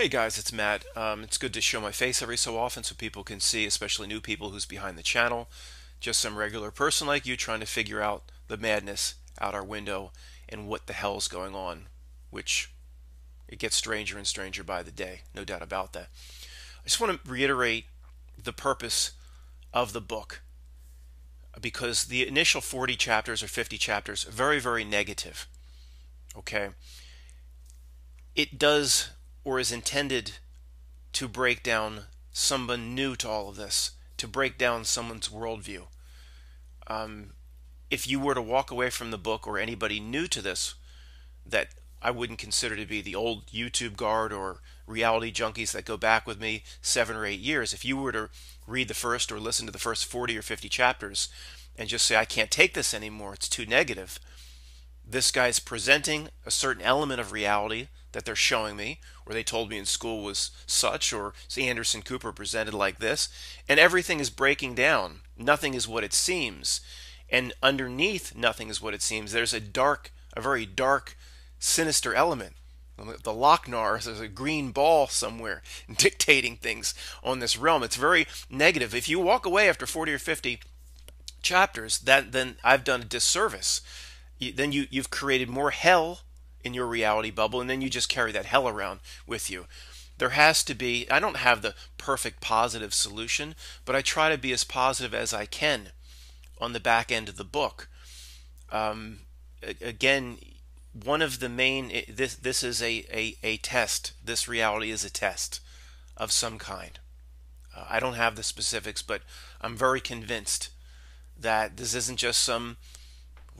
Hey guys, it's Matt. It's good to show my face every so often so people can see, especially new people, who's behind the channel. Just some regular person like you trying to figure out the madness out our window and what the hell's going on, which it gets stranger and stranger by the day, no doubt about that. I just want to reiterate the purpose of the book because the initial 40 chapters or 50 chapters are very, very negative. Okay? It does or is intended to break down someone new to all of this, to break down someone's worldview. If you were to walk away from the book, or anybody new to this that I wouldn't consider to be the old YouTube guard or reality junkies that go back with me 7 or 8 years, if you were to read the first or listen to the first 40 or 50 chapters and just say, I can't take this anymore, it's too negative, this guy's presenting a certain element of reality that they're showing me, or they told me in school was such, or Anderson Cooper presented like this, and everything is breaking down. Nothing is what it seems. And underneath nothing is what it seems, there's a very dark, sinister element. The Lochnar, there's a green ball somewhere dictating things on this realm. It's very negative. If you walk away after 40 or 50 chapters, then I've done a disservice. Then you've created more hell in your reality bubble, and then you just carry that hell around with you. There has to be, I don't have the perfect positive solution, but I try to be as positive as I can on the back end of the book. Again, one of the main, this is a test. This reality is a test of some kind. I don't have the specifics, but I'm very convinced that this isn't just some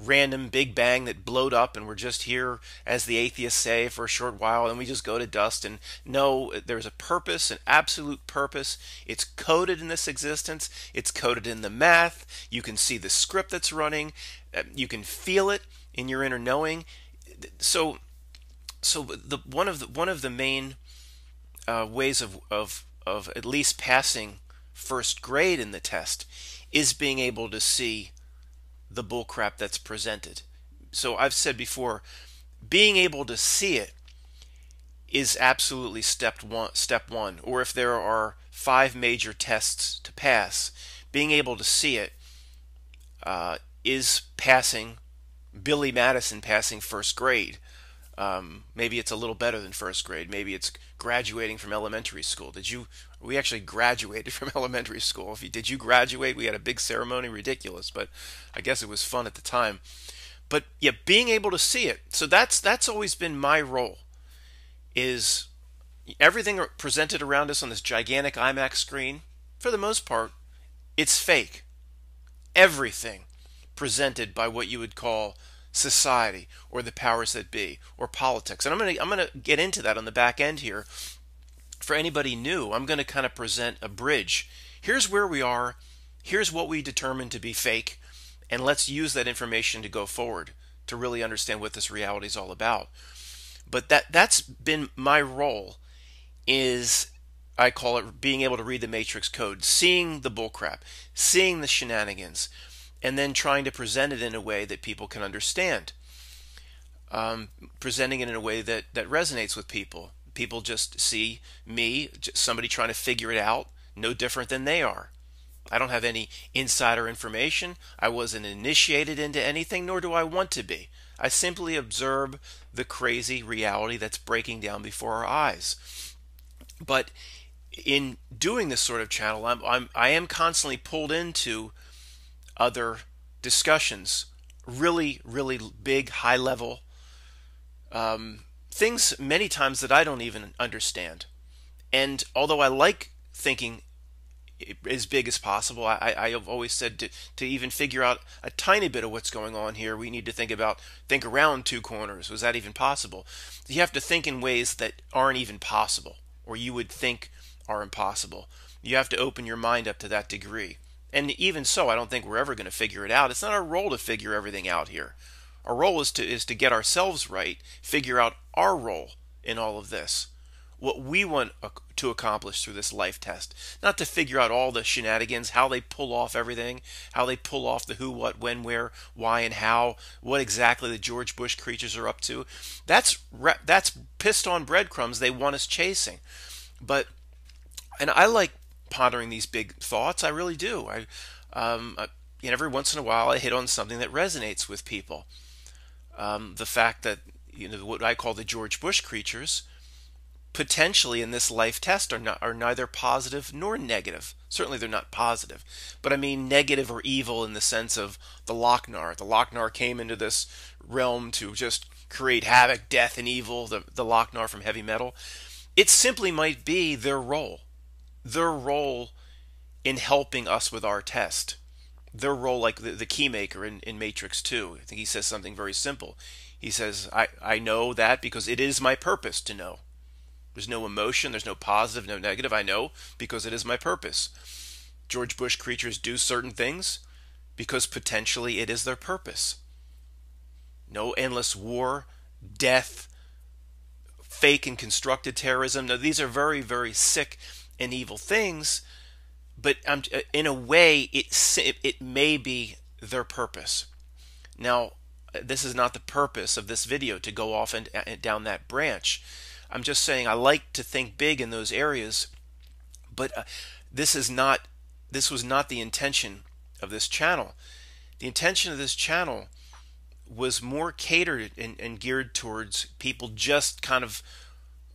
random big bang that blowed up and we're just here, as the atheists say, for a short while and we just go to dust. And no, there's a purpose, an absolute purpose. It's coded in this existence. It's coded in the math. You can see the script that's running. You can feel it in your inner knowing. So one of the main ways of at least passing first grade in the test is being able to see the bullcrap that's presented. So I've said before, being able to see it is absolutely step one. Or if there are 5 major tests to pass, being able to see it is passing Billy Madison passing first grade. Maybe it's a little better than first grade. Maybe it's graduating from elementary school. We actually graduated from elementary school. Did you graduate? We had a big ceremony, ridiculous, but I guess it was fun at the time. But yeah, being able to see it. So that's always been my role, is everything presented around us on this gigantic IMAX screen, for the most part, it's fake. Everything presented by what you would call society or the powers that be or politics. And I'm going to get into that on the back end here. For anybody new, I'm going to kind of present a bridge. Here's where we are. Here's what we determined to be fake. And let's use that information to go forward to really understand what this reality is all about. But that's been my role, is I call it being able to read the matrix code, seeing the bullcrap, seeing the shenanigans, and then trying to present it in a way that people can understand. Presenting it in a way that resonates with people. People just see me, somebody trying to figure it out, no different than they are. I don't have any insider information. I wasn't initiated into anything, nor do I want to be. I simply observe the crazy reality that's breaking down before our eyes. But in doing this sort of channel, I am constantly pulled into other discussions, really, really big, high level things many times that I don't even understand. And although I like thinking as big as possible, I have always said to even figure out a tiny bit of what's going on here, we need to think around 2 corners. Was that even possible? You have to think in ways that aren't even possible, or you would think are impossible. You have to open your mind up to that degree. And even so, I don't think we're ever going to figure it out. It's not our role to figure everything out here. Our role is to get ourselves right, figure out our role in all of this. what we want to accomplish through this life test, not to figure out all the shenanigans, how they pull off everything, how they pull off the who, what, when, where, why, and how, what exactly the George Bush creatures are up to. That's pissed on breadcrumbs they want us chasing. But and I like pondering these big thoughts. I really do. Every once in a while I hit on something that resonates with people. The fact that what I call the George Bush creatures potentially in this life test are neither positive nor negative. Certainly they're not positive, but I mean negative or evil in the sense of the Lochnar. The Lochnar came into this realm to just create havoc, death, and evil. The Lochnar from heavy metal. It simply might be their role in helping us with our test. Their role, like the Keymaker in Matrix 2. I think he says something very simple. He says, I know that because it is my purpose to know. There's no emotion, there's no positive, no negative. I know because it is my purpose. George Bush creatures do certain things because potentially it is their purpose. No endless war, death, fake and constructed terrorism. Now, these are very, very sick and evil things, but in a way, it may be their purpose. Now, this is not the purpose of this video to go off and down that branch. I'm just saying I like to think big in those areas, but this was not the intention of this channel. The intention of this channel was more catered and geared towards people just kind of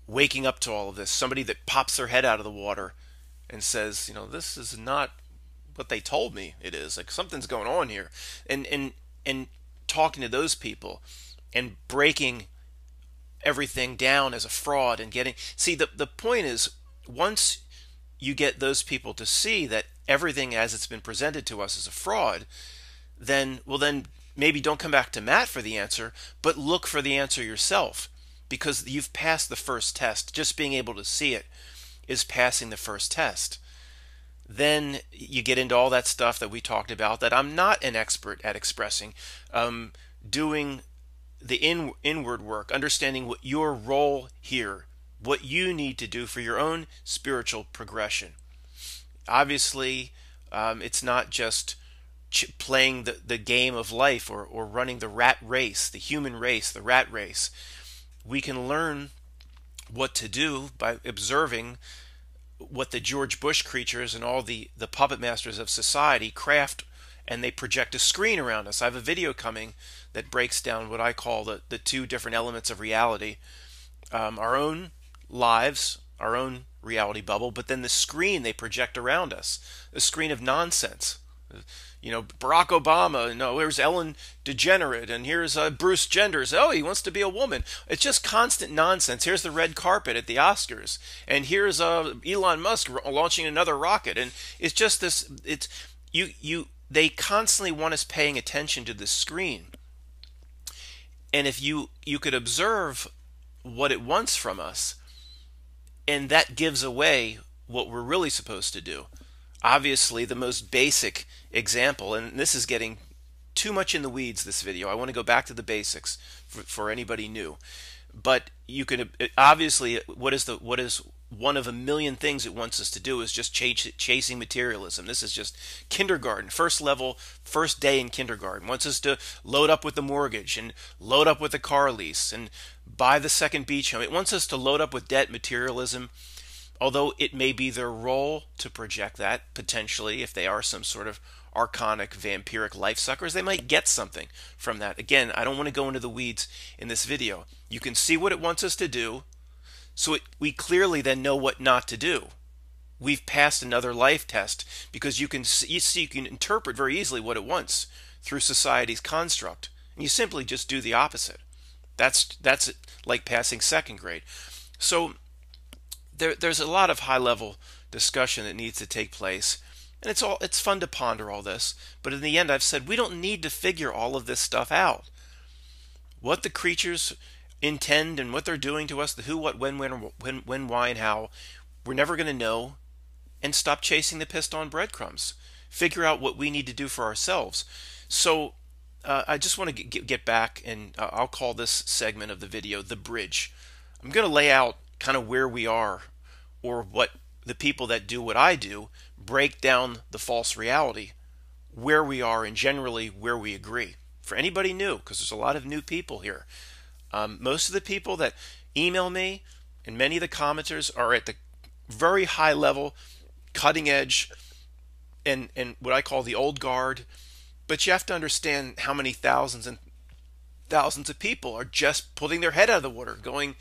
waking up to all of this. Somebody that pops their head out of the water and says, this is not what they told me it is. Like, something's going on here. And talking to those people and breaking everything down as a fraud and the point is, once you get those people to see that everything as it's been presented to us is a fraud, then maybe don't come back to Matt for the answer, but look for the answer yourself, because you've passed the first test. Just being able to see it is passing the first test. Then you get into all that stuff that we talked about that I'm not an expert at expressing, doing the inward work, understanding what your role here, what you need to do for your own spiritual progression. Obviously, it's not just playing the game of life or running the rat race, the human race, the rat race. We can learn what to do by observing what the George Bush creatures and all the puppet masters of society craft, and they project a screen around us. I have a video coming that breaks down what I call the two different elements of reality. Our own lives, our own reality bubble, but then the screen they project around us, a screen of nonsense. Barack Obama, here's Ellen DeGenerate, and here's Bruce Genders. Oh, he wants to be a woman. It's just constant nonsense. Here's the red carpet at the Oscars, and here's Elon Musk launching another rocket, and it's just this. They constantly want us paying attention to the screen, and if you could observe what it wants from us, and that gives away what we're really supposed to do. Obviously, the most basic example, and this is getting too much in the weeds, this video. I want to go back to the basics for anybody new. But you can obviously, what is one of a million things it wants us to do is just chasing materialism. This is just kindergarten, first level, first day in kindergarten. Wants us to load up with the mortgage and load up with the car lease and buy the second beach home. It wants us to load up with debt, materialism. Although it may be their role to project that, potentially, if they are some sort of archonic, vampiric life suckers, they might get something from that. Again, I don't want to go into the weeds in this video. You can see what it wants us to do, so we clearly then know what not to do. We've passed another life test, because you can interpret very easily what it wants through society's construct, and you simply just do the opposite. That's like passing second grade. So there's a lot of high-level discussion that needs to take place, and it's fun to ponder all this. But in the end, I've said we don't need to figure all of this stuff out. What the creatures intend and what they're doing to us, the who, what, when, why, and how, we're never going to know. And stop chasing the pissed-on breadcrumbs. Figure out what we need to do for ourselves. So I just want to get back, and I'll call this segment of the video the bridge. I'm going to lay out kind of where we are, or what the people that do what I do break down the false reality, where we are, and generally where we agree. For anybody new, because there's a lot of new people here, most of the people that email me and many of the commenters are at the very high level, cutting edge, and what I call the old guard. But you have to understand how many thousands and thousands of people are just putting their head out of the water, going,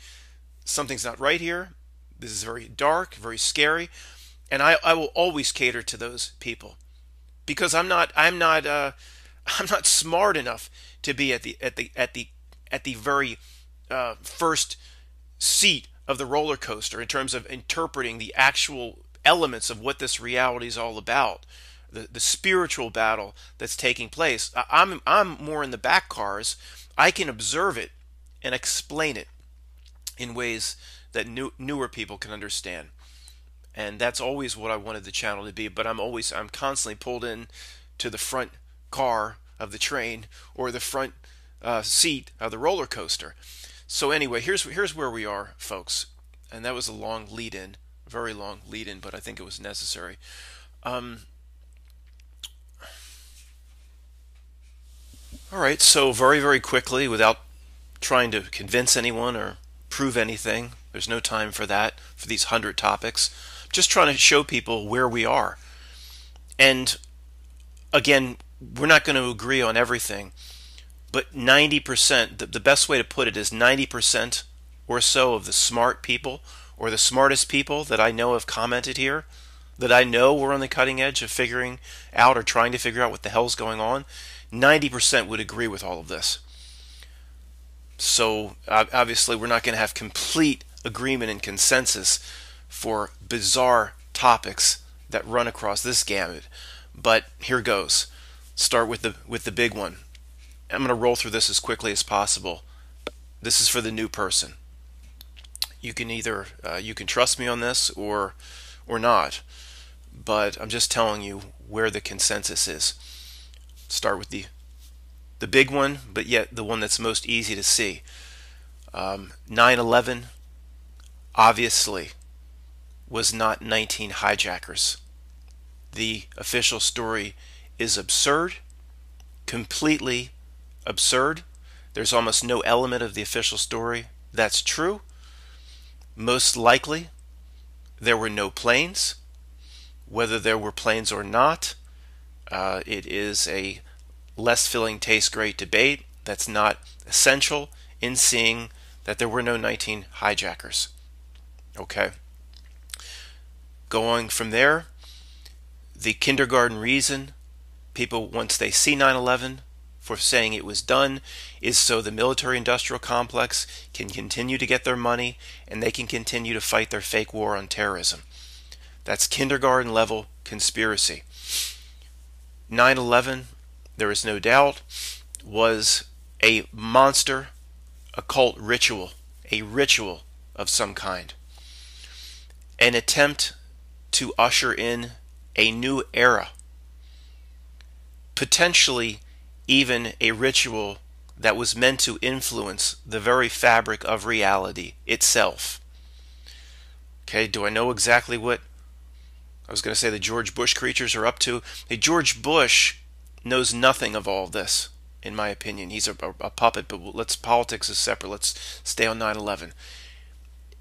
something's not right here. This is very dark, very scary, and I will always cater to those people because I'm not smart enough to be at the very first seat of the roller coaster in terms of interpreting the actual elements of what this reality is all about, the spiritual battle that's taking place. I'm more in the back cars. I can observe it and explain it in ways that newer people can understand. And that's always what I wanted the channel to be. But I'm constantly pulled in to the front car of the train or the front seat of the roller coaster. So anyway, here's where we are, folks. And that was a long lead-in, very long lead-in, but I think it was necessary. All right, so very, very quickly, without trying to convince anyone or prove anything, there's no time for that, for these 100 topics. Just trying to show people where we are. And again, we're not going to agree on everything, but 90%, the best way to put it is 90% or so of the smart people, or the smartest people that I know have commented here, that I know were on the cutting edge of figuring out or trying to figure out what the hell's going on, 90% would agree with all of this. So obviously we're not going to have complete agreement and consensus for bizarre topics that run across this gamut, but here goes. Start with the big one. I'm going to roll through this as quickly as possible. This is for the new person. You can either you can trust me on this or not, but I'm just telling you where the consensus is. Start with the big one, but yet the one that's most easy to see. 9/11 obviously was not 19 hijackers. The official story is absurd, completely absurd. There's almost no element of the official story that's true. Most likely, there were no planes. Whether there were planes or not, it is a less filling, taste great debate that's not essential in seeing that there were no 19 hijackers. Okay. Going from there, the kindergarten reason people, once they see 9/11, for saying it was done, is so the military-industrial complex can continue to get their money and they can continue to fight their fake war on terrorism. That's kindergarten level conspiracy. 9/11, there is no doubt, was a monster occult ritual, a ritual of some kind. An attempt to usher in a new era, potentially even a ritual that was meant to influence the very fabric of reality itself. Okay, do I know exactly what I was going to say the George Bush creatures are up to? Hey, George Bush knows nothing of all this, in my opinion. He's a puppet, but politics is separate. Let's stay on 9/11.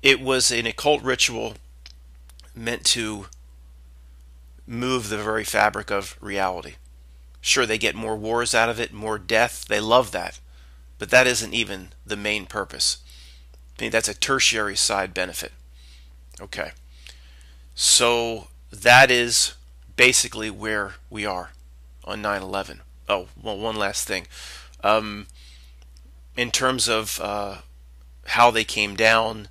It was an occult ritual meant to move the very fabric of reality. Sure, they get more wars out of it, more death. They love that. But that isn't even the main purpose. I mean, that's a tertiary side benefit. Okay. So that is basically where we are on 9/11. Oh, well, one last thing. In terms of how they came down,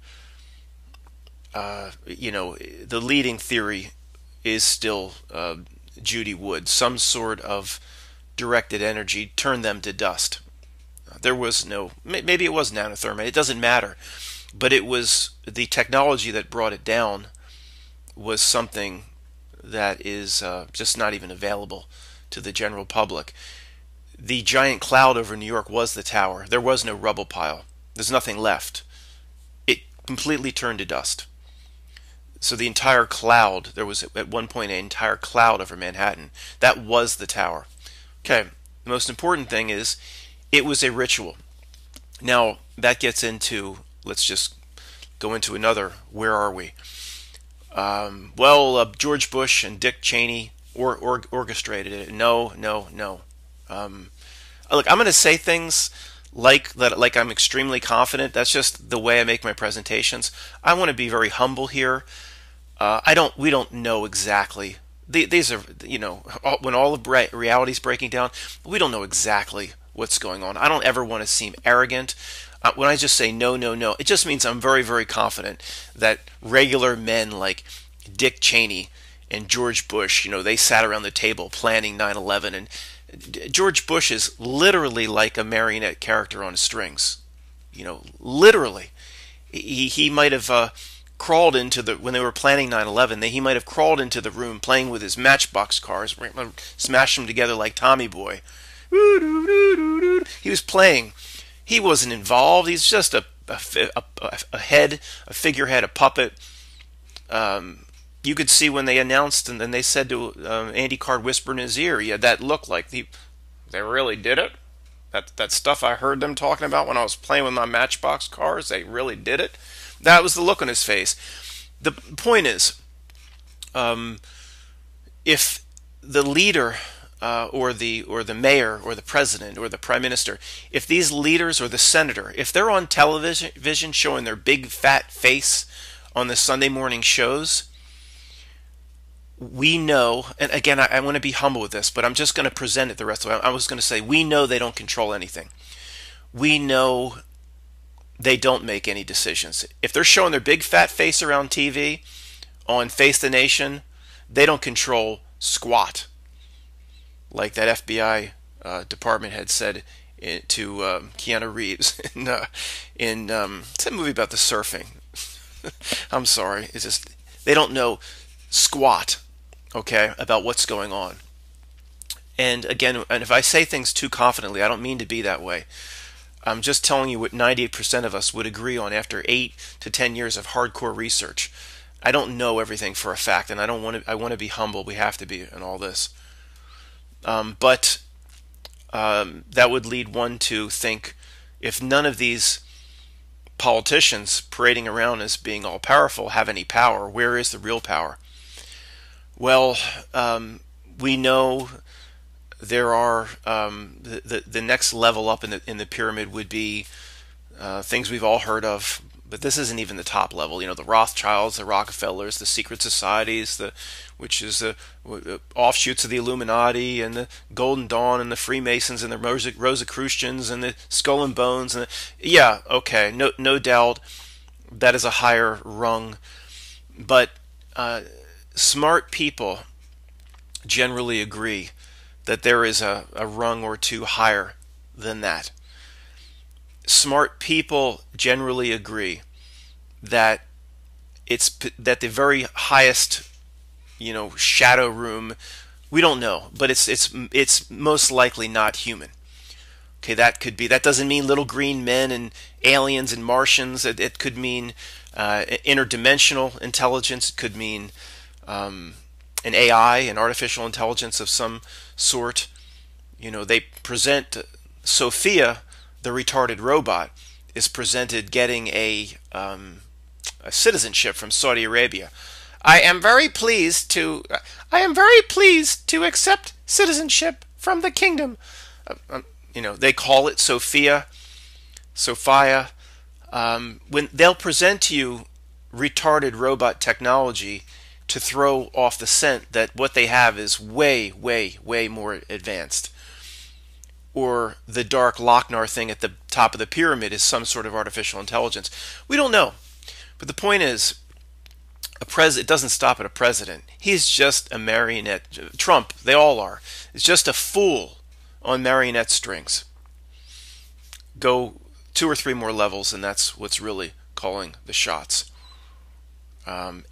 the leading theory is still Judy Wood. Some sort of directed energy turned them to dust. There was no, maybe it was nanothermite, it doesn't matter. But it was the technology that brought it down was something that is just not even available to the general public. The giant cloud over New York was the tower. There was no rubble pile. There's nothing left. It completely turned to dust. So the entire cloud, there was at one point an entire cloud over Manhattan. That was the tower. Okay, the most important thing is it was a ritual. Now, that gets into, let's just go into another, where are we? George Bush and Dick Cheney orchestrated it. No, no, no. Look, I'm going to say things like that, like I'm extremely confident. That's just the way I make my presentations. I want to be very humble here. We don't know exactly. These are, when all of reality's breaking down, we don't know exactly what's going on. I don't ever want to seem arrogant. When I just say no, no, no, it just means I'm very, very confident that regular men like Dick Cheney and George Bush, they sat around the table planning 9/11, and George Bush is literally like a marionette character on strings. Literally. He might have crawled into when they were planning 9/11, he might have crawled into the room playing with his Matchbox cars, smashed them together like Tommy Boy. He was playing. He wasn't involved. He's just a head, a figurehead, a puppet. You could see when they announced, and then they said to Andy Card, whisper in his ear, he had that look like they really did it. That stuff I heard them talking about when I was playing with my Matchbox cars, they really did it. That was the look on his face. The point is, if the leader or the mayor or the president or the prime minister, if these leaders or the senator, if they're on television showing their big fat face on the Sunday morning shows, we know, and again, I want to be humble with this, but I'm just going to present it the rest of the way. I was going to say, we know they don't control anything. We know they don't make any decisions. If they're showing their big fat face around TV on Face the Nation, they don't control squat. Like that FBI department head said to Keanu Reeves in it's a movie about the surfing. I'm sorry. It's just, they don't know squat, okay, about what's going on. And again, and if I say things too confidently, I don't mean to be that way. I'm just telling you what 98% of us would agree on after 8 to 10 years of hardcore research. I don't know everything for a fact, and I want to be humble. We have to be in all this. But that would lead one to think, if none of these politicians parading around as being all powerful have any power, where is the real power? Well, we know there are the next level up in the pyramid would be things we've all heard of, but this isn't even the top level. The Rothschilds, the Rockefellers, the secret societies, which is the offshoots of the Illuminati, and the Golden Dawn, and the Freemasons, and the Rosicrucians, and the Skull and Bones, and yeah, okay, no doubt that is a higher rung, but smart people generally agree that there is a rung or two higher than that. Smart people generally agree that that the very highest, shadow room, we don't know, but it's most likely not human. Okay, that doesn't mean little green men and aliens and Martians. It could mean interdimensional intelligence. It could mean an AI, an artificial intelligence of some sort. They present Sophia, the retarded robot, is presented getting a citizenship from Saudi Arabia. I am very pleased to accept citizenship from the kingdom. They call it Sophia. When they'll present to you retarded robot technology to throw off the scent that what they have is way, way, way more advanced. Or the dark Lochnar thing at the top of the pyramid is some sort of artificial intelligence. We don't know. But the point is, it doesn't stop at a president. He's just a marionette. Trump, they all are. It's just a fool on marionette strings. Go 2 or 3 more levels, and that's what's really calling the shots.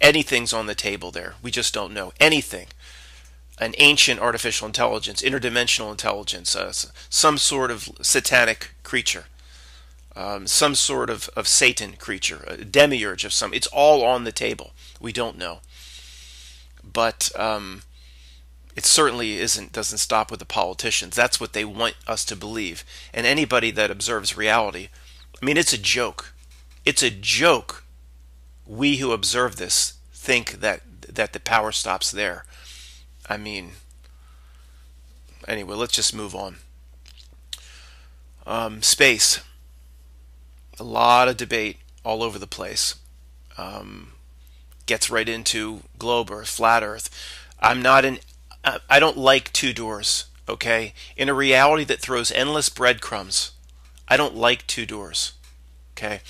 Anything's on the table there. We just don't know. Anything. An ancient artificial intelligence, interdimensional intelligence, some sort of satanic creature. some sort of Satan creature, a demiurge of some. It's all on the table. We don't know, but it certainly doesn't stop with the politicians. That's what they want us to believe. And anybody that observes reality, I mean, it's a joke. It's a joke. We who observe this think that the power stops there. I mean, anyway, let's just move on. Space. A lot of debate all over the place. Gets right into globe Earth, flat Earth. I don't like two doors, okay? In a reality that throws endless breadcrumbs, I don't like two doors, okay?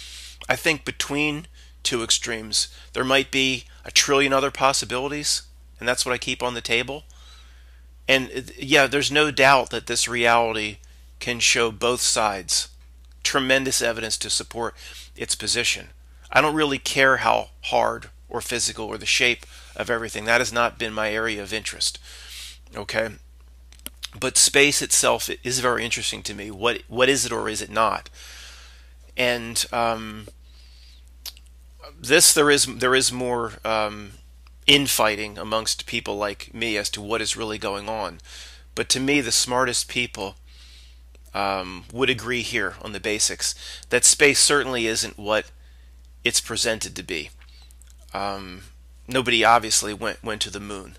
I think between two extremes, there might be a trillion other possibilities, and that's what I keep on the table. And yeah, there's no doubt that this reality can show both sides. Tremendous evidence to support its position. I don't really care how hard or physical or the shape of everything. That has not been my area of interest. Okay? But space itself is very interesting to me. What is it or is it not? And there is more infighting amongst people like me as to what is really going on. But to me, the smartest people would agree here on the basics that space certainly isn't what it's presented to be. Nobody obviously went to the moon.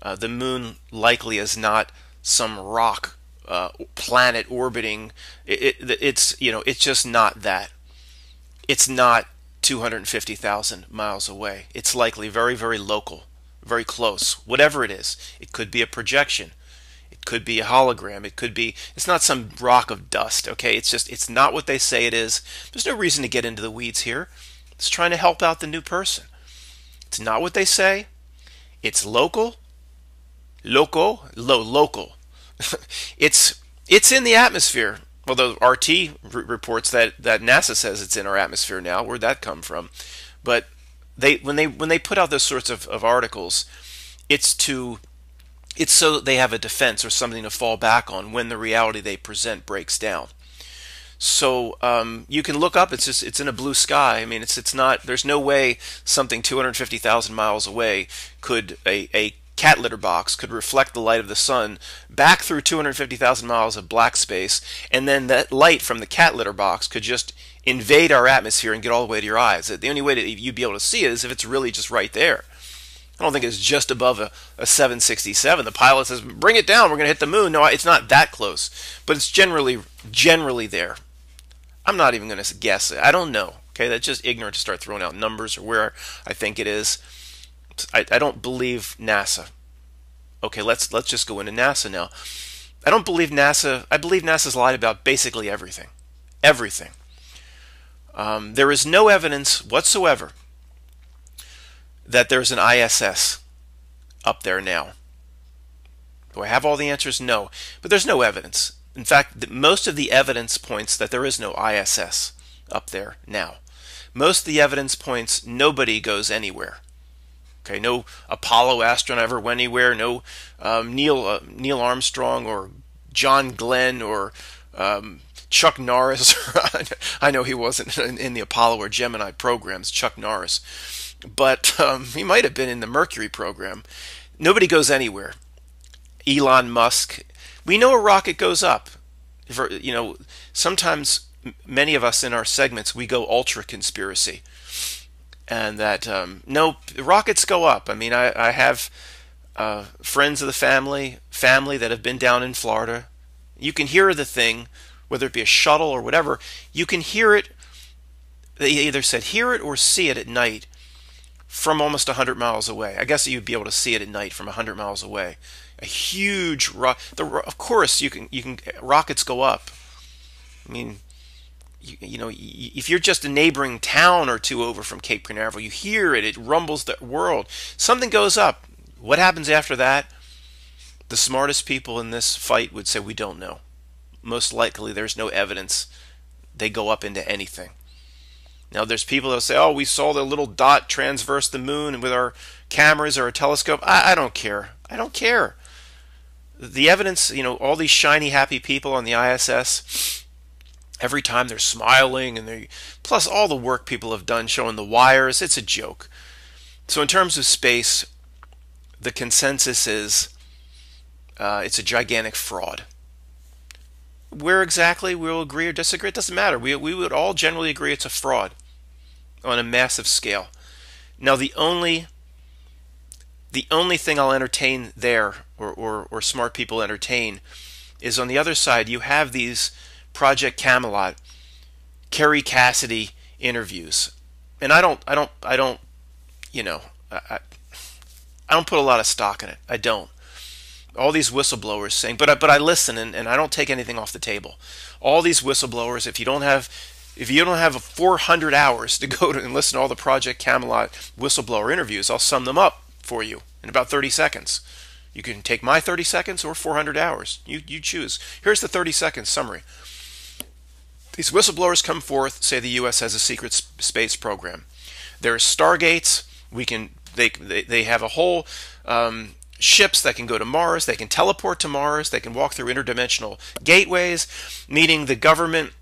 The moon likely is not some rock planet orbiting. It's just not that. It's not 250,000 miles away. It's likely very, very local, very close. Whatever it is, it could be a projection. It could be a hologram. It's not some rock of dust, okay? It's not what they say it is. There's no reason to get into the weeds here. It's trying to help out the new person. It's not what they say. It's local. Local. It's in the atmosphere. Although RT reports that NASA says it's in our atmosphere now. Where'd that come from? But when they put out those sorts of articles, it's so they have a defense or something to fall back on when the reality they present breaks down. So you can look up. It's in a blue sky. I mean, it's not. There's no way something 250,000 miles away could a cat litter box could reflect the light of the sun back through 250,000 miles of black space, and then that light from the cat litter box could just invade our atmosphere and get all the way to your eyes. The only way that you'd be able to see it is if it's really just right there. I don't think it's just above a 767. The pilot says, "Bring it down. We're going to hit the moon." No, it's not that close, but it's generally there. I'm not even going to guess it. I don't know. Okay, that's just ignorant to start throwing out numbers or where I think it is. I don't believe NASA. Okay, let's just go into NASA now. I don't believe NASA. I believe NASA's lied about basically everything. Everything. There is no evidence whatsoever that there's an ISS up there now. Do I have all the answers? No. But there's no evidence. In fact, most of the evidence points that there is no ISS up there now. Most of the evidence points nobody goes anywhere. Okay, no Apollo astronaut ever went anywhere. No Neil Armstrong or John Glenn or Chuck Norris. I know he wasn't in the Apollo or Gemini programs, Chuck Norris. But he might have been in the Mercury program. Nobody goes anywhere. Elon Musk. We know a rocket goes up. Sometimes many of us in our segments, we go ultra conspiracy. And that, no, rockets go up. I mean, I have friends of the family that have been down in Florida. You can hear the thing, whether it be a shuttle or whatever. You can hear it. They either said hear it or see it at night from almost 100 miles away. I guess you'd be able to see it at night from 100 miles away. A huge of course, you can. Rockets go up. I mean, if you're just a neighboring town or two over from Cape Canaveral, you hear it. It rumbles the world. Something goes up. What happens after that? The smartest people in this fight would say we don't know. Most likely, there's no evidence they go up into anything. Now, there's people that say, "Oh, we saw the little dot transverse the moon with our cameras or a telescope." I don't care. I don't care. The evidence, all these shiny, happy people on the ISS, Every time they're smiling, and they plus all the work people have done showing the wires, it's a joke. So in terms of space, the consensus is it's a gigantic fraud. Where exactly we'll agree or disagree, it doesn't matter. We would all generally agree it's a fraud on a massive scale. Now the only thing I'll entertain there, or smart people entertain, is on the other side you have these Project Camelot, Kerry Cassidy interviews, and I don't, you know, I don't put a lot of stock in it. I don't. All these whistleblowers saying, but I listen, and I don't take anything off the table. All these whistleblowers, if you don't have 400 hours to go to and listen to all the Project Camelot whistleblower interviews, I'll sum them up for you in about 30 seconds. You can take my 30 seconds or 400 hours. You choose. Here's the 30-second summary. These whistleblowers come forth, say the U.S. has a secret space program. There are stargates. They have a whole ships that can go to Mars. They can teleport to Mars. They can walk through interdimensional gateways, meaning the government.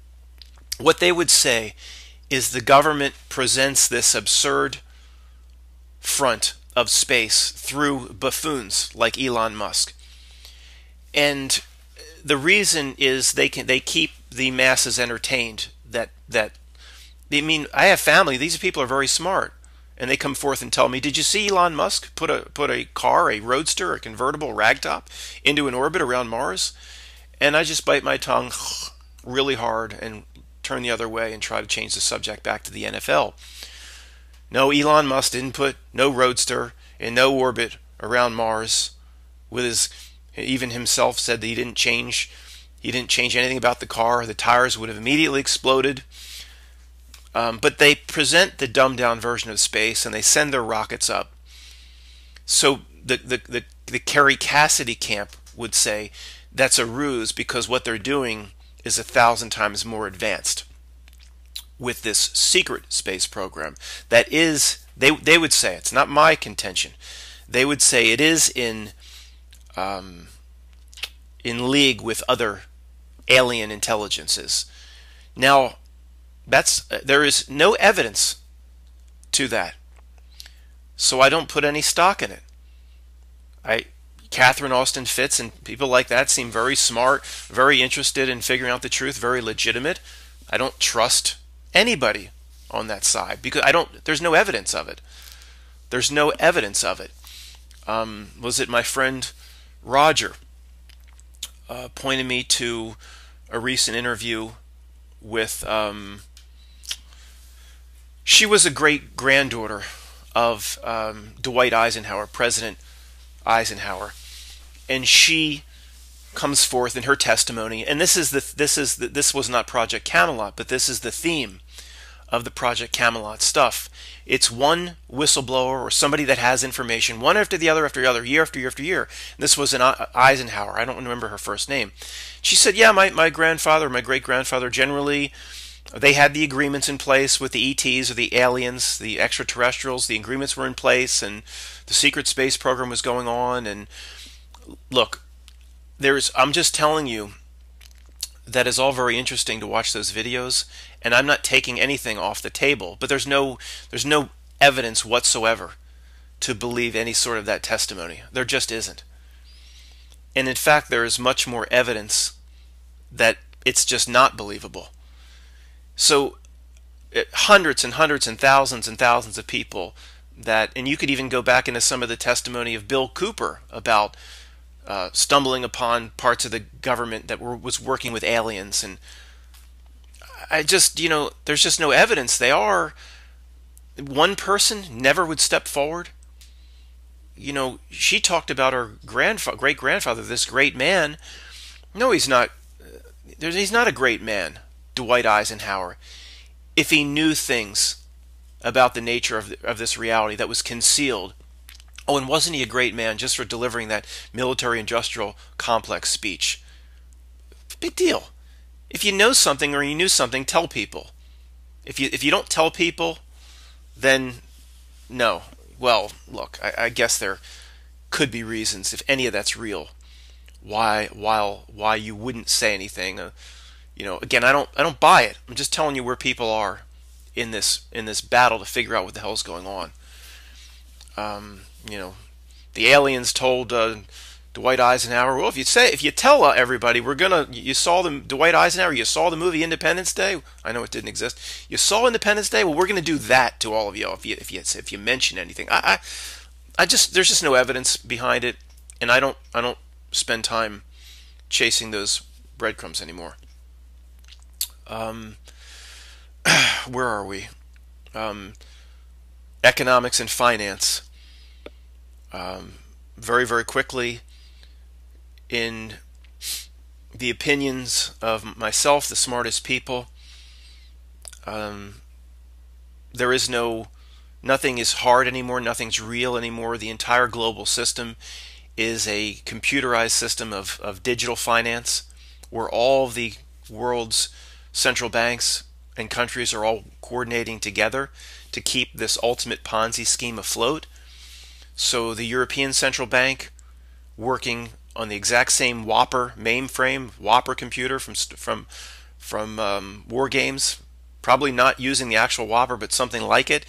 What they would say is the government presents this absurd front of space through buffoons like Elon Musk. And the reason is they keep the masses entertained. I have family. These people are very smart, and they come forth and tell me, "Did you see Elon Musk put a car, a roadster, a convertible ragtop into an orbit around Mars?" And I just bite my tongue really hard and turn the other way and try to change the subject back to the NFL. No, Elon Musk didn't put no roadster in no orbit around Mars. Even himself said that he didn't change anything about the car. The tires would have immediately exploded. But they present the dumbed down version of space, and they send their rockets up. So the Kerry Cassidy camp would say that's a ruse, because what they're doing is 1,000 times more advanced with this secret space program. That is, they would say, it's not my contention. They would say it is in league with other alien intelligences. Now, there is no evidence to that, so I don't put any stock in it. Catherine Austin Fitts and people like that seem very smart, very interested in figuring out the truth, very legitimate. I don't trust anybody on that side because there's no evidence of it. There's no evidence of it. Was it my friend Roger pointed me to a recent interview with she was a great granddaughter of Dwight Eisenhower, President Eisenhower, and she comes forth in her testimony, and this was not Project Camelot, but this is the theme of the Project Camelot stuff. It's one whistleblower or somebody that has information, one after the other, year after year after year. And this was an Eisenhower. I don't remember her first name. She said, yeah, my grandfather, my great-grandfather, generally, they had the agreements in place with the ETs or the aliens, the extraterrestrials. The agreements were in place, and the secret space program was going on. And look, I'm just telling you that is all very interesting to watch those videos, and I'm not taking anything off the table. But there's no evidence whatsoever to believe any sort of that testimony. There just isn't. And in fact, there is much more evidence that it's just not believable. So hundreds and hundreds and thousands of people and you could even go back into some of the testimony of Bill Cooper about stumbling upon parts of the government that was working with aliens. And there's just no evidence. One person never would step forward. She talked about her great-grandfather, this great man. No, he's not. He's not a great man, Dwight Eisenhower. If he knew things about the nature of this reality that was concealed. Oh, and wasn't he a great man just for delivering that military-industrial complex speech? Big deal. If you know something or you knew something, tell people. If you don't tell people, then no. Well, look, I guess there could be reasons, if any of that's real, why you wouldn't say anything. Again, I don't buy it. I'm just telling you where people are in this battle to figure out what the hell's going on. Um, you know, the aliens told Dwight Eisenhower, well, if you tell everybody you saw Dwight Eisenhower, you saw the movie Independence Day. I know it didn't exist. You saw Independence Day. Well, we're gonna do that to all of you if you mention anything. I just there's just no evidence behind it, and I don't spend time chasing those breadcrumbs anymore. Um, where are we? Um, Economics and finance. Um, very, very quickly, in the opinions of myself, the smartest people, um, there is nothing is hard anymore, nothing's real anymore. The entire global system is a computerized system of digital finance where all the world's central banks and countries are all coordinating together to keep this ultimate Ponzi scheme afloat. So the European Central Bank, working on the exact same Whopper mainframe, Whopper computer from war games, probably not using the actual Whopper, but something like it.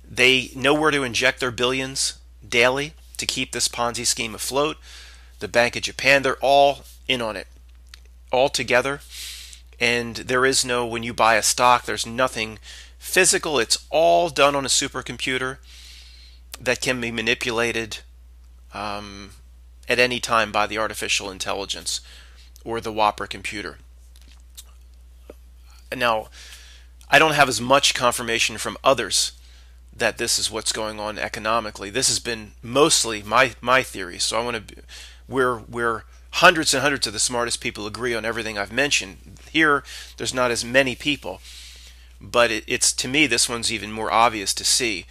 They know where to inject their billions daily to keep this Ponzi scheme afloat. The Bank of Japan, they're all in on it, all together. And there is no, when you buy a stock, there's nothing physical. It's all done on a supercomputer that can be manipulated at any time by the artificial intelligence or the Whopper computer. Now, I don't have as much confirmation from others that this is what's going on economically. This has been mostly my theory. So I want to, where hundreds and hundreds of the smartest people agree on everything I've mentioned. Here, there's not as many people, but it's to me this one's even more obvious to see.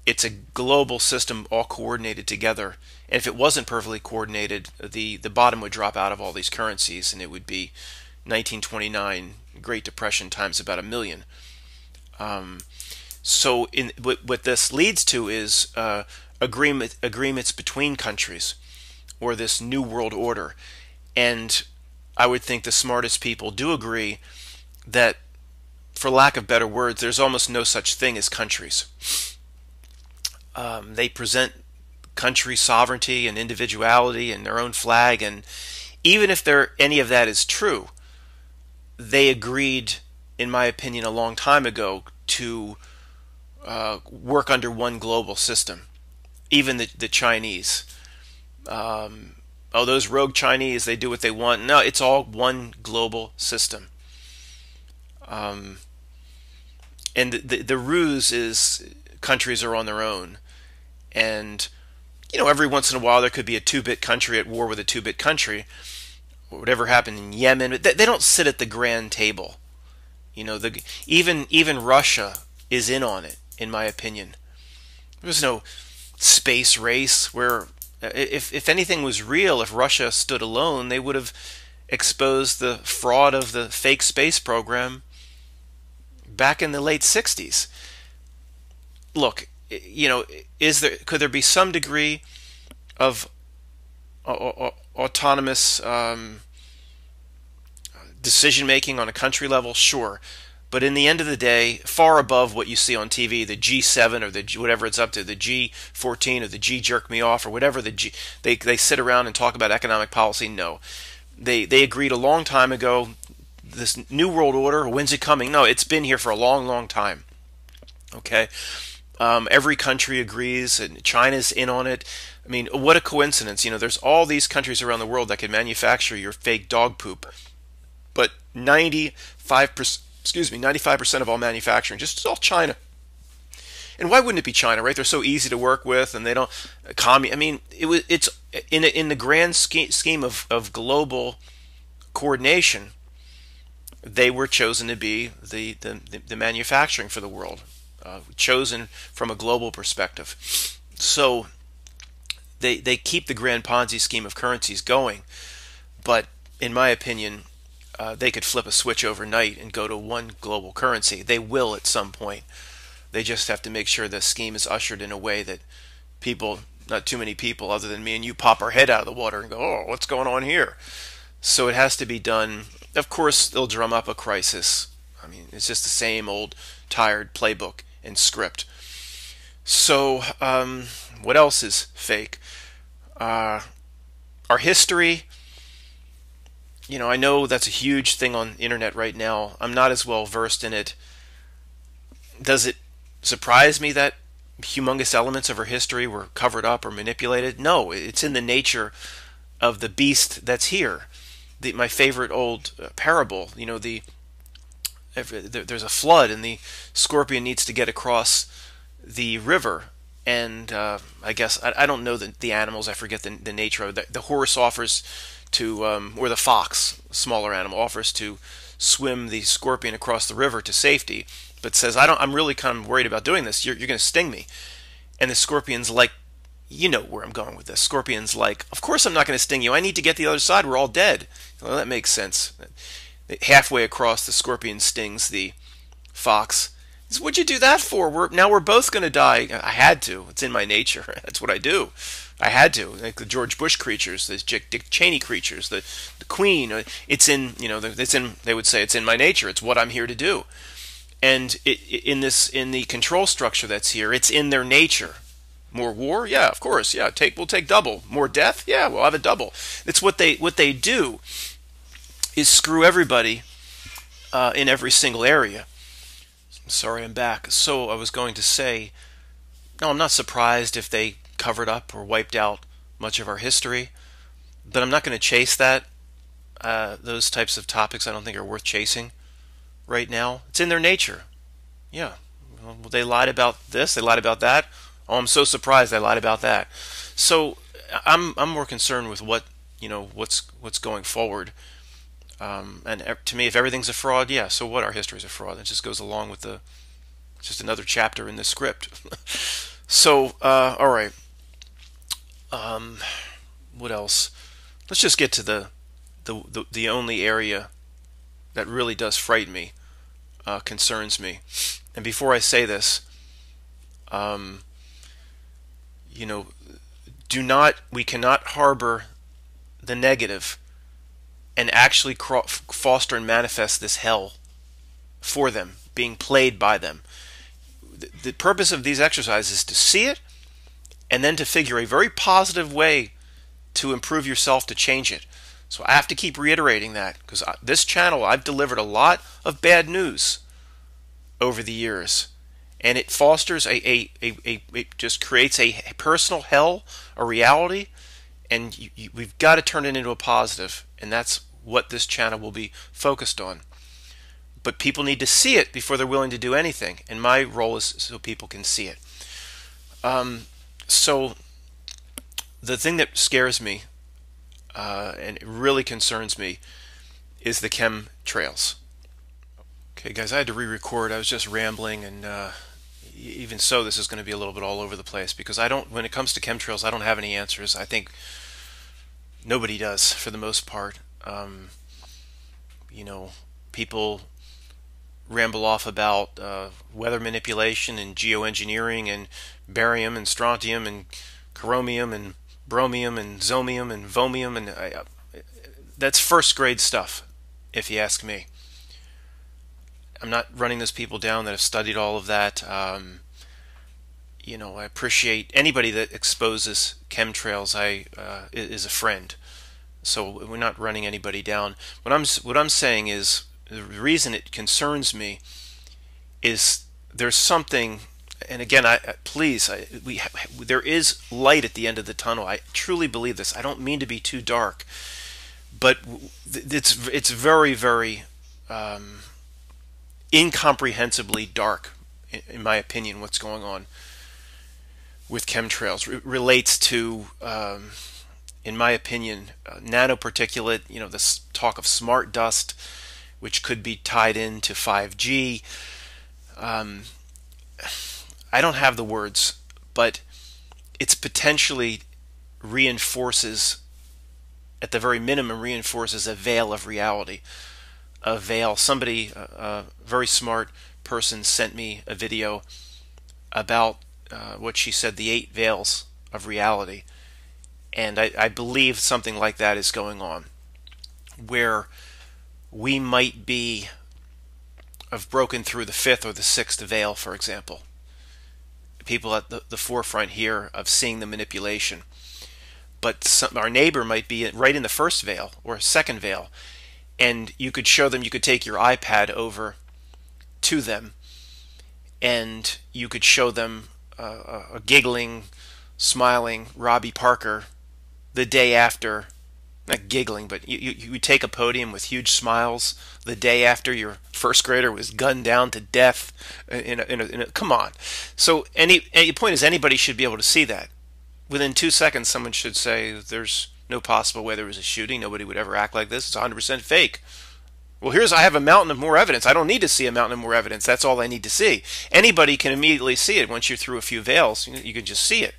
It's a global system all coordinated together. And if it wasn't perfectly coordinated, the bottom would drop out of all these currencies, and it would be 1929 Great Depression times about a million. So what this leads to is agreements between countries, or this new world order. And I would think the smartest people do agree that, for lack of better words, there's almost no such thing as countries. They present country sovereignty and individuality and their own flag, and even if any of that is true, they agreed, in my opinion, a long time ago to work under one global system. Even the Chinese. Those rogue Chinese, they do what they want. No, it's all one global system. And the ruse is countries are on their own. And, every once in a while there could be a two-bit country at war with a two-bit country. Whatever happened in Yemen, they don't sit at the grand table. Even Russia is in on it, in my opinion. There's no space race where, if anything was real, if Russia stood alone, they would have exposed the fraud of the fake space program back in the late 60s. Look, could there be some degree of autonomous decision making on a country level? Sure. But in the end of the day, far above what you see on TV, the G7 or the whatever it's up to, the G14 or the G jerk me off or whatever they sit around and talk about economic policy. No, they agreed a long time ago. This new world order, when's it coming? No, it's been here for a long, long time. Okay, every country agrees, and China's in on it. I mean, what a coincidence! There's all these countries around the world that can manufacture your fake dog poop, but 95% of all manufacturing, just all China. And why wouldn't it be China, right? They're so easy to work with, and they don't I mean, it's in the grand scheme of global coordination. They were chosen to be the manufacturing for the world, chosen from a global perspective. So they keep the grand Ponzi scheme of currencies going, but in my opinion, they could flip a switch overnight and go to one global currency. They will at some point. They just have to make sure the scheme is ushered in a way that people, not too many people other than me and you, pop our head out of the water and go, oh, what's going on here? So it has to be done of course, they'll drum up a crisis. I mean, it's just the same old tired playbook and script. So, what else is fake? Uh, our history. I know that's a huge thing on the internet right now. I'm not as well versed in it. Does it surprise me that humongous elements of our history were covered up or manipulated? No, it's in the nature of the beast that's here. My favorite old parable, there's a flood and the scorpion needs to get across the river. And I guess, I don't know the animals, I forget the nature of it. The horse offers to, or the fox, smaller animal, offers to swim the scorpion across the river to safety, but says, I'm really kind of worried about doing this. You're going to sting me. And the scorpion's like, you know where I'm going with this. Scorpion's like, of course I'm not going to sting you. I need to get to the other side. We're all dead. Well, that makes sense. Halfway across, the scorpion stings the fox. He says, what'd you do that for? Now we're both going to die. I had to. It's in my nature. That's what I do. I had to. Like the George Bush creatures, the Dick Cheney creatures, the Queen. It's in, they would say it's in my nature. It's what I'm here to do. And in the control structure that's here, it's in their nature. More war? Yeah, of course. Yeah, we'll take double. More death? Yeah, we'll have a double. It's what they do is screw everybody in every single area. Sorry, I'm back. So I was going to say, no, I'm not surprised if they covered up or wiped out much of our history, but I'm not going to chase that. Those types of topics I don't think are worth chasing right now. It's in their nature. Yeah. Well, they lied about this, they lied about that. Oh, I'm so surprised they lied about that. So I'm more concerned with what's going forward. And to me, if everything's a fraud, yeah, so what? Our history's a fraud. It just goes along with it's just another chapter in the script. So, all right. What else? Let's just get to the only area that really does frighten me, concerns me. And before I say this, we cannot harbor the negative and actually foster and manifest this hell for them, being played by them. The purpose of these exercises is to see it and then to figure a very positive way to improve yourself, to change it. So I have to keep reiterating that, because this channel, I've delivered a lot of bad news over the years, and it fosters it just creates a personal hell, a reality, and we've got to turn it into a positive, and that's what this channel will be focused on. But people need to see it before they're willing to do anything, and my role is so people can see it. So the thing that scares me and it really concerns me is the chemtrails. Okay, guys, I had to re-record. I was just rambling, and even so, this is going to be a little bit all over the place, because when it comes to chemtrails, I don't have any answers. I think nobody does, for the most part. People ramble off about weather manipulation and geoengineering and barium and strontium and chromium and bromium and zomium and vomium, and that's first grade stuff, if you ask me. I'm not running those people down that have studied all of that. I appreciate anybody that exposes chemtrails. Is a friend. So we're not running anybody down. What I'm saying is, the reason it concerns me is there's something, and again, there is light at the end of the tunnel. I truly believe this. I don't mean to be too dark, but it's very, very incomprehensibly dark, in my opinion. What's going on with chemtrails relates to, in my opinion, nanoparticulate. This talk of smart dust, which could be tied into 5G. I don't have the words, but it's potentially reinforces, at the very minimum, reinforces a veil of reality. A veil. Somebody, a very smart person, sent me a video about what she said, the 8 veils of reality. And I believe something like that is going on, where we might be have broken through the fifth or the sixth veil, for example. People at the forefront here of seeing the manipulation. But our neighbor might be right in the first veil or second veil, and you could show them, you could take your iPad over to them, and you could show them a giggling, smiling Robbie Parker the day after, not giggling, but you would take a podium with huge smiles the day after your first grader was gunned down to death. Come on. So the point is, anybody should be able to see that. Within 2 seconds, someone should say, there's no possible way there was a shooting. Nobody would ever act like this. It's 100% fake. Well, I have a mountain of more evidence. I don't need to see a mountain of more evidence. That's all I need to see. Anybody can immediately see it. Once you're through a few veils, you can just see it.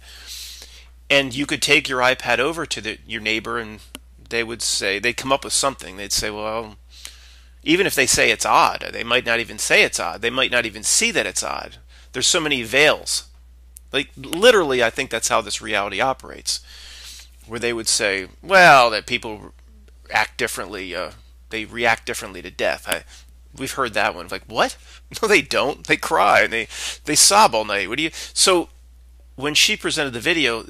And you could take your iPad over to your neighbor, and they'd come up with something. They'd say, well, even if they say it's odd, they might not even say it's odd. They might not even see that it's odd. There's so many veils. Like, literally, I think that's how this reality operates, where they would say, well, that people act differently, they react differently to death. We've heard that one. Like, what? No, they don't. They cry, and they sob all night. So, when she presented the video,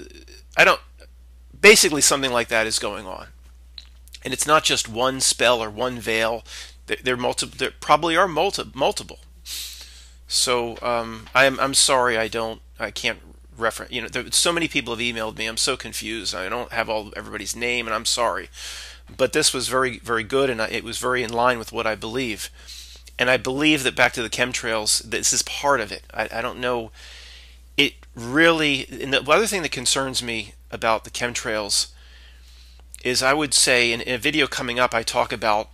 basically something like that is going on. And it's not just one spell or one veil. There probably are multiple. So, I'm sorry, I can't reference. So many people have emailed me. I'm so confused. I don't have everybody's name, and I'm sorry. But this was very, very good, and it was very in line with what I believe. And I believe that, back to the chemtrails, this is part of it. I don't know. It really. And the other thing that concerns me about the chemtrails is, I would say, in a video coming up, I talk about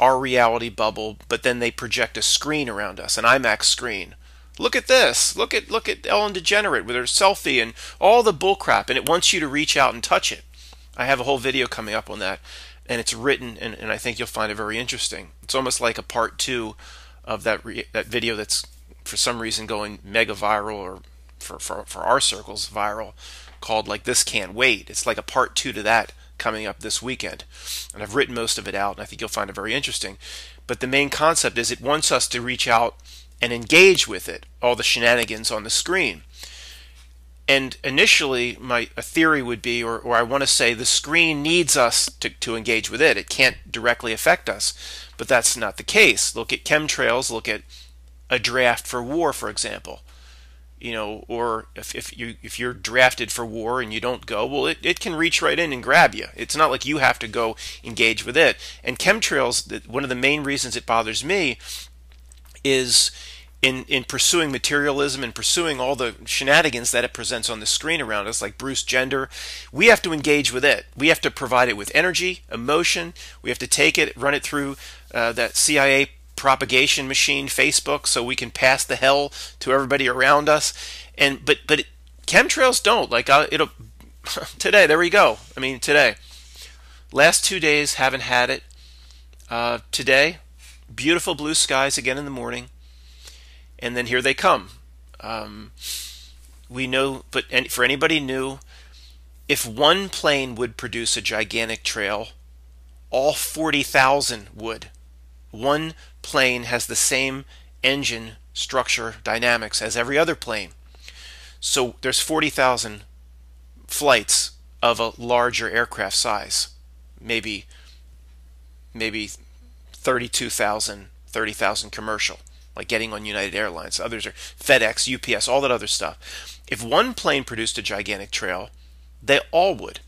our reality bubble, but then they project a screen around us, an IMAX screen. Look at this. Look at Ellen DeGenerate with her selfie and all the bullcrap, and it wants you to reach out and touch it. I have a whole video coming up on that, and it's written, and I think you'll find it very interesting. It's almost like a part 2 of that video that's, for some reason, going mega viral, or for our circles, viral, called like This Can't Wait. It's like a part 2 to that coming up this weekend. And I've written most of it out, and I think you'll find it very interesting. But the main concept is, it wants us to reach out and engage with it, all the shenanigans on the screen. And initially, a theory would be, or I want to say, the screen needs us to engage with it. It can't directly affect us. But that's not the case. Look at chemtrails. Look at a draft for war, for example. Or if you're drafted for war and you don't go, well, it can reach right in and grab you. It's not like you have to go engage with it. And chemtrails, one of the main reasons it bothers me is in pursuing materialism and pursuing all the shenanigans that it presents on the screen around us, like Bruce Gender. We have to engage with it. We have to provide it with energy, emotion. We have to take it, run it through that CIA propagation machine, Facebook, so we can pass the hell to everybody around us. But chemtrails don't. Like, it'll today. There we go. I mean, today. Last 2 days, haven't had it. Today, beautiful blue skies again in the morning. And then here they come. We know, but for anybody new, if one plane would produce a gigantic trail, all 40,000 would. One plane has the same engine structure dynamics as every other plane. So there's 40,000 flights of a larger aircraft size. Maybe 32,000, 30,000 commercial, like getting on United Airlines. Others are FedEx, UPS, all that other stuff. If one plane produced a gigantic trail, they all would.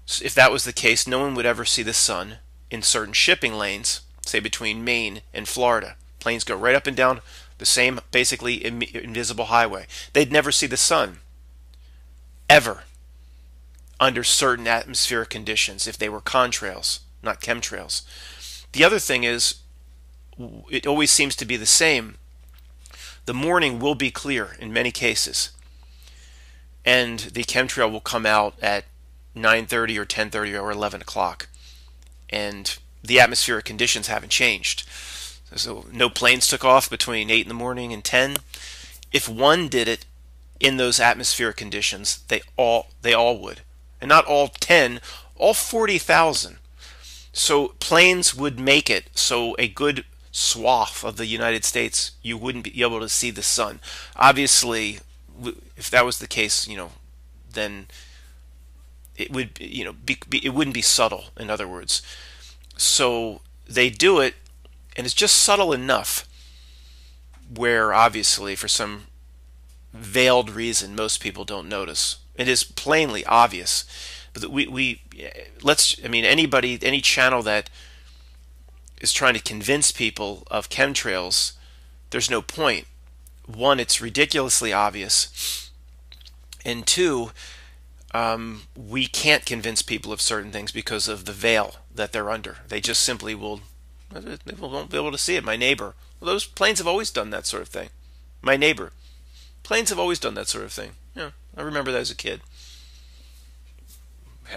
So if that was the case, no one would ever see the sun in certain shipping lanes, say between Maine and Florida. Planes go right up and down the same, basically invisible highway. They'd never see the sun, ever, under certain atmospheric conditions, if they were contrails, not chemtrails. The other thing is, it always seems to be the same. The morning will be clear in many cases, and the chemtrail will come out at 9:30 or 10:30 or 11 o'clock, and the atmospheric conditions haven't changed. So no planes took off between 8 in the morning and 10. If one did it in those atmospheric conditions, they all would. And not all 10, all 40,000. So planes would make it so a good swath of the United States you wouldn't be able to see the sun. Obviously, if that was the case, then it would, it wouldn't be subtle. In other words, so they do it, and it's just subtle enough where obviously for some veiled reason most people don't notice. It is plainly obvious, but we let's I mean anybody any channel that is trying to convince people of chemtrails, there's no point. One, it's ridiculously obvious, and two, we can't convince people of certain things because of the veil that they're under. They just simply they won't be able to see it. My neighbor, well, those planes have always done that sort of thing. My neighbor, planes have always done that sort of thing. Yeah, I remember that as a kid.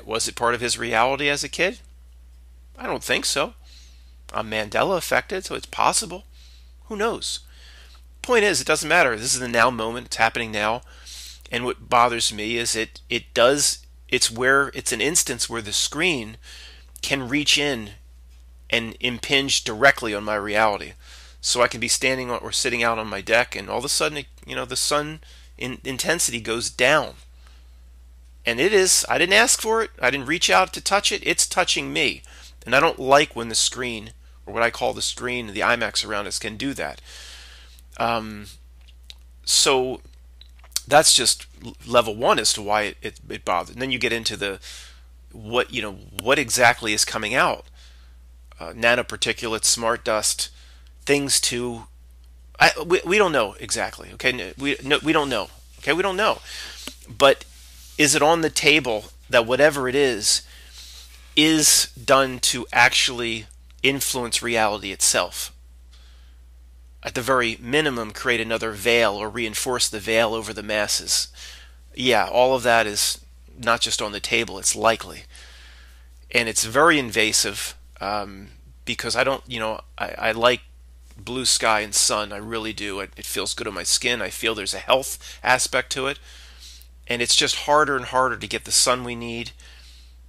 Was it part of his reality as a kid? I don't think so. I'm Mandela affected, so it's possible. Who knows? Point is, it doesn't matter. This is the now moment. It's happening now. And what bothers me is it's an instance where the screen can reach in and impinge directly on my reality. So I can be standing or sitting out on my deck, and all of a sudden, the sun intensity goes down. And I didn't ask for it. I didn't reach out to touch it. It's touching me. And I don't like when the screen, or what I call the screen, the IMAX around us, can do that. So that's just level one as to why it bothers. And then you get into what exactly is coming out. Nanoparticulates, smart dust, things we don't know exactly. Okay, we don't know. Okay, we don't know. But is it on the table that whatever it is done to actually influence reality itself? At the very minimum, create another veil or reinforce the veil over the masses. Yeah, all of that is not just on the table, it's likely. And it's very invasive because I don't, I like blue sky and sun. I really do. It feels good on my skin. I feel there's a health aspect to it. And it's just harder and harder to get the sun we need.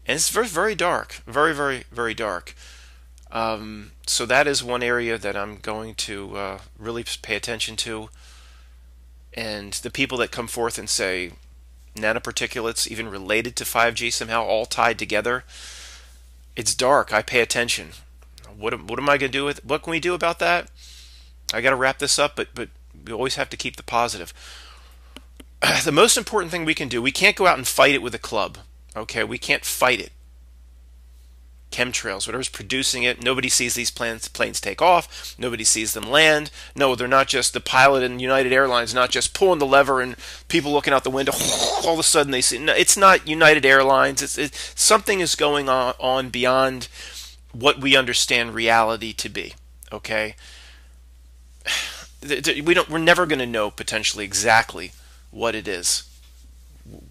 And it's very, very dark. Very, very, very dark. So that is one area that I'm going to really pay attention to. And the people that come forth and say nanoparticulates even related to 5G somehow all tied together, it's dark. I pay attention. What am I going to do with it? What can we do about that? I got to wrap this up, but we always have to keep the positive. The most important thing we can do, we can't go out and fight it with a club. Okay, we can't fight it. Chemtrails, whatever's producing it, nobody sees these planes take off, nobody sees them land. No, they're not just the pilot in United Airlines, not just pulling the lever and people looking out the window, all of a sudden they see. No, it's not United Airlines. Something is going on beyond what we understand reality to be. Okay, we're never going to know potentially exactly what it is.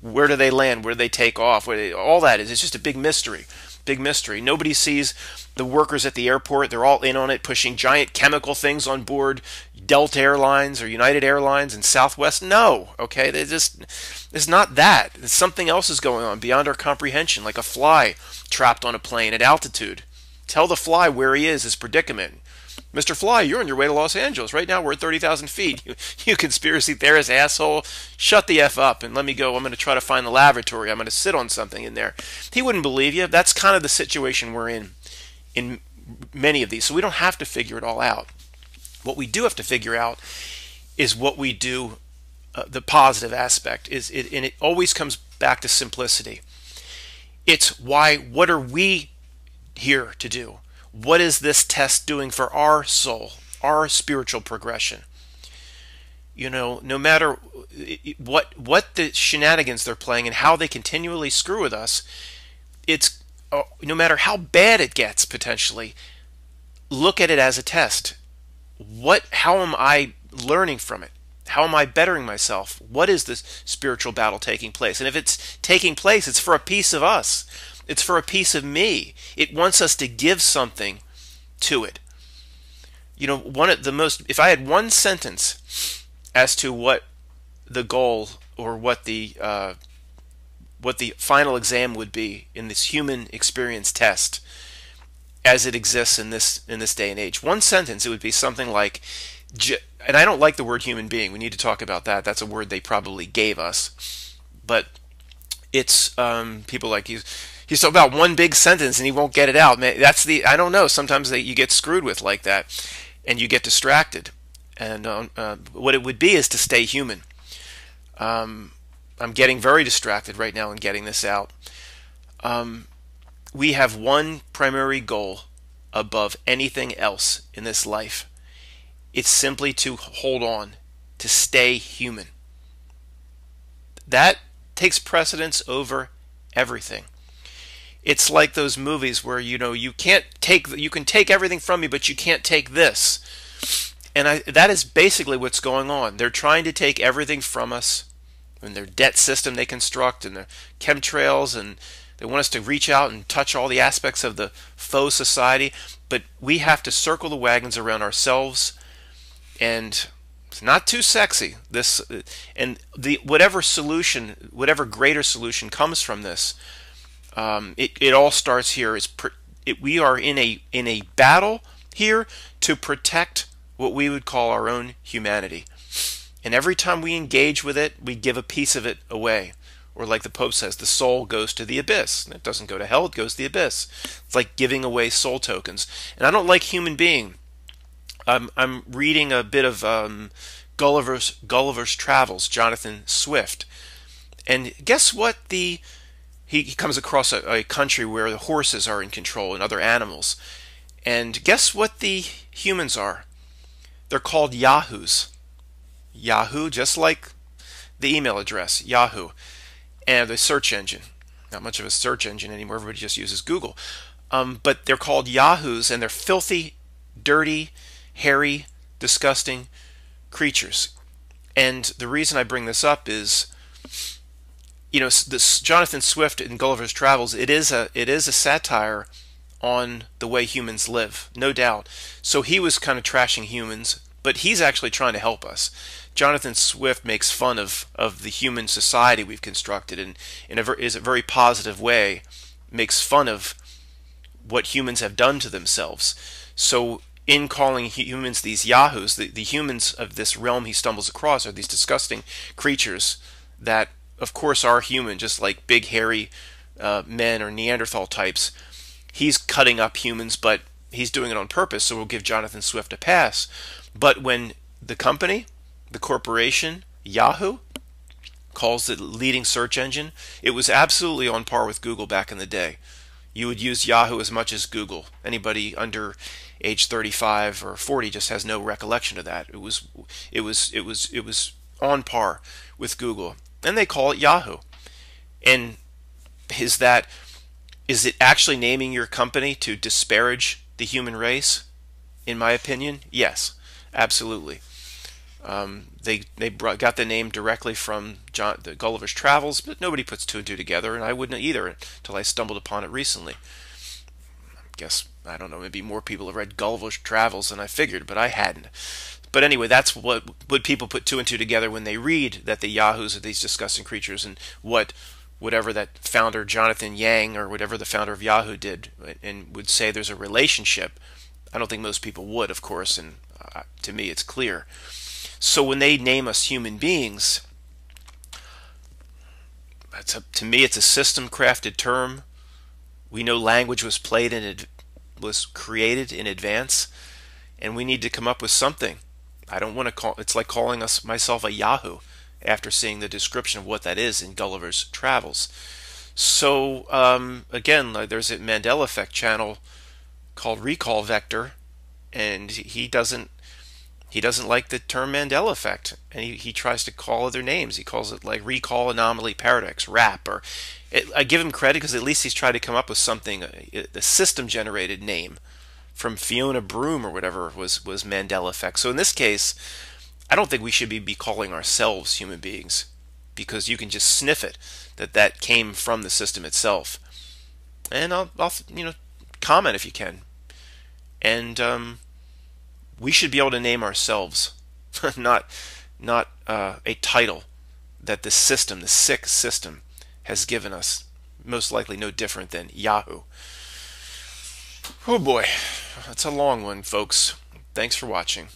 Where do they land? Where do they take off? All that is. It's just a big mystery. Big mystery. Nobody sees the workers at the airport. They're all in on it, pushing giant chemical things on board Delta Airlines or United Airlines and Southwest. No. Okay? It's not that. It's something else is going on beyond our comprehension, like a fly trapped on a plane at altitude. Tell the fly where he is, his predicament. Mr. Fly, you're on your way to Los Angeles. Right now we're at 30,000 feet. You conspiracy theorist asshole. Shut the F up and let me go. I'm going to try to find the lavatory. I'm going to sit on something in there. He wouldn't believe you. That's kind of the situation we're in many of these. So we don't have to figure it all out. What we do have to figure out is what we do, the positive aspect. And it always comes back to simplicity. It's what are we here to do? What is this test doing for our soul, our spiritual progression? No matter what the shenanigans they're playing and how they continually screw with us, it's no matter how bad it gets potentially, look at it as a test. How am I learning from it? How am I bettering myself? What is this spiritual battle taking place? And if it's taking place, it's for a piece of us. It's for a piece of me. It wants us to give something to it. If I had one sentence as to what the goal or what the final exam would be in this human experience test, as it exists in this day and age. One sentence, it would be something like, and I don't like the word human being. We need to talk about that. That's a word they probably gave us, but it's people like he's talking about one big sentence and he won't get it out. Man, I don't know. Sometimes you get screwed with like that, and you get distracted. And what it would be is to stay human. I'm getting very distracted right now in getting this out. We have one primary goal above anything else in this life. It's simply to hold on, to stay human. That takes precedence over everything. It's like those movies where you can take everything from me, but you can't take this. And that is basically what's going on. They're trying to take everything from us in their debt system they construct and their chemtrails, and they want us to reach out and touch all the aspects of the faux society, but we have to circle the wagons around ourselves, and it's not too sexy. Whatever greater solution comes from this, it all starts here. We are in a battle here to protect what we would call our own humanity. And every time we engage with it, we give a piece of it away. Or like the Pope says, the soul goes to the abyss. It doesn't go to hell, it goes to the abyss. It's like giving away soul tokens. And I don't like human being. I'm reading a bit of Gulliver's Travels, Jonathan Swift. And guess what? He comes across a country where the horses are in control and other animals. And guess what the humans are? They're called Yahoos. Yahoo, just like the email address, Yahoo. And the search engine. Not much of a search engine anymore. Everybody just uses Google. But they're called Yahoos, and they're filthy, dirty, hairy, disgusting creatures. And the reason I bring this up is, this Jonathan Swift in Gulliver's Travels, it is a satire on the way humans live, no doubt. So he was kind of trashing humans, but he's actually trying to help us. Jonathan Swift makes fun of the human society we've constructed, and is a very positive way, makes fun of what humans have done to themselves. So in calling humans these yahoos, the humans of this realm he stumbles across are these disgusting creatures that, of course, are human, just like big hairy men or Neanderthal types. He's cutting up humans, but he's doing it on purpose, so we'll give Jonathan Swift a pass. But when the company, the corporation, Yahoo, calls it the leading search engine, it was absolutely on par with Google back in the day. You would use Yahoo as much as Google. Anybody under age 35 or 40 just has no recollection of that. It was on par with Google, and they call it Yahoo. And is it actually naming your company to disparage the human race? In my opinion, yes, absolutely. They got the name directly from the Gulliver's Travels, but nobody puts two and two together, and I wouldn't either until I stumbled upon it recently. I guess, I don't know, maybe more people have read Gulliver's Travels than I figured, but I hadn't. But anyway, that's what people put two and two together when they read that the Yahoos are these disgusting creatures, and whatever that founder Jonathan Yang or whatever the founder of Yahoo did, and would say there's a relationship. I don't think most people would, of course, and to me it's clear. So when they name us human beings, to me it's a system-crafted term. We know language was created in advance, and we need to come up with something. I don't want to it's like calling myself a Yahoo after seeing the description of what that is in Gulliver's Travels. So again, there's a Mandela Effect channel called Recall Vector, and he doesn't like the term Mandela Effect, and he tries to call other names. He calls it like Recall Anomaly Paradox, RAP, or I give him credit because at least he's tried to come up with something, a system-generated name from Fiona Broom or whatever was Mandela Effect. So in this case, I don't think we should be calling ourselves human beings, because you can just sniff it that came from the system itself. And I'll comment if you can. And we should be able to name ourselves, not a title that the system, the sick system, has given us. Most likely no different than Yahoo. Oh boy, that's a long one, folks. Thanks for watching.